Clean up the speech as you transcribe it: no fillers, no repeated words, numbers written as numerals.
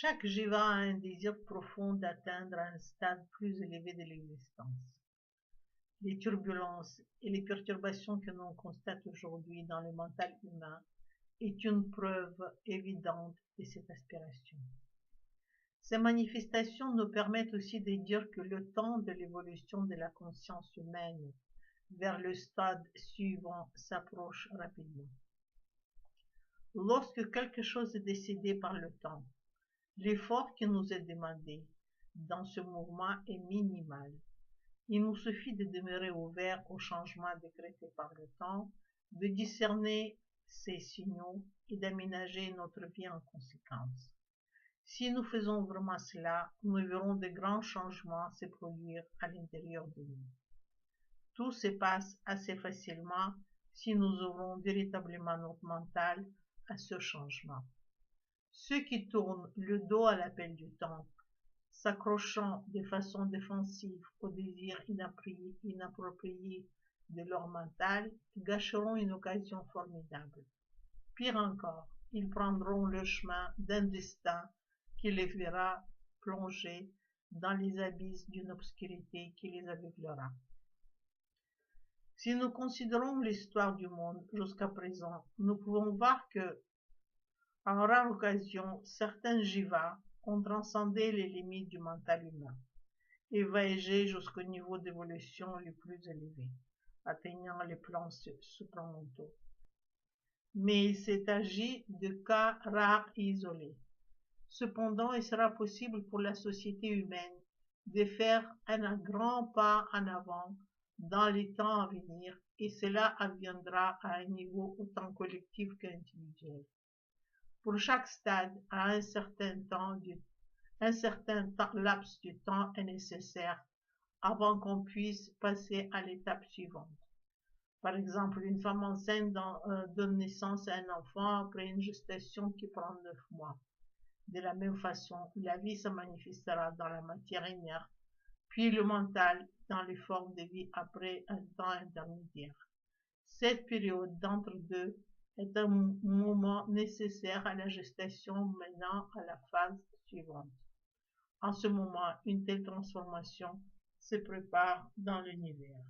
Chaque jiva a un désir profond d'atteindre un stade plus élevé de l'existence. Les turbulences et les perturbations que l'on constate aujourd'hui dans le mental humain est une preuve évidente de cette aspiration. Ces manifestations nous permettent aussi de dire que le temps de l'évolution de la conscience humaine vers le stade suivant s'approche rapidement. Lorsque quelque chose est décidé par le temps, l'effort qui nous est demandé dans ce mouvement est minimal. Il nous suffit de demeurer ouverts aux changements décrétés par le temps, de discerner ces signaux et d'aménager notre vie en conséquence. Si nous faisons vraiment cela, nous verrons de grands changements se produire à l'intérieur de nous. Tout se passe assez facilement si nous ouvrons véritablement notre mental à ce changement. Ceux qui tournent le dos à l'appel du temps, s'accrochant de façon défensive aux désirs inappropriés de leur mental, gâcheront une occasion formidable. Pire encore, ils prendront le chemin d'un destin qui les verra plonger dans les abysses d'une obscurité qui les aveuglera. Si nous considérons l'histoire du monde jusqu'à présent, nous pouvons voir que, en rare occasion, certains jivas ont transcendé les limites du mental humain et voyagé jusqu'au niveau d'évolution le plus élevé, atteignant les plans supramentaux. Mais il s'est agi de cas rares et isolés. Cependant, il sera possible pour la société humaine de faire un grand pas en avant dans les temps à venir, et cela adviendra à un niveau autant collectif qu'individuel. Pour chaque stade, à un certain laps de temps est nécessaire avant qu'on puisse passer à l'étape suivante. Par exemple, une femme enceinte donne naissance à un enfant après une gestation qui prend 9 mois. De la même façon, la vie se manifestera dans la matière inerte, puis le mental dans les formes de vie après un temps intermédiaire. Cette période d'entre-deux est un moment nécessaire à la gestation menant à la phase suivante. En ce moment, une telle transformation se prépare dans l'univers.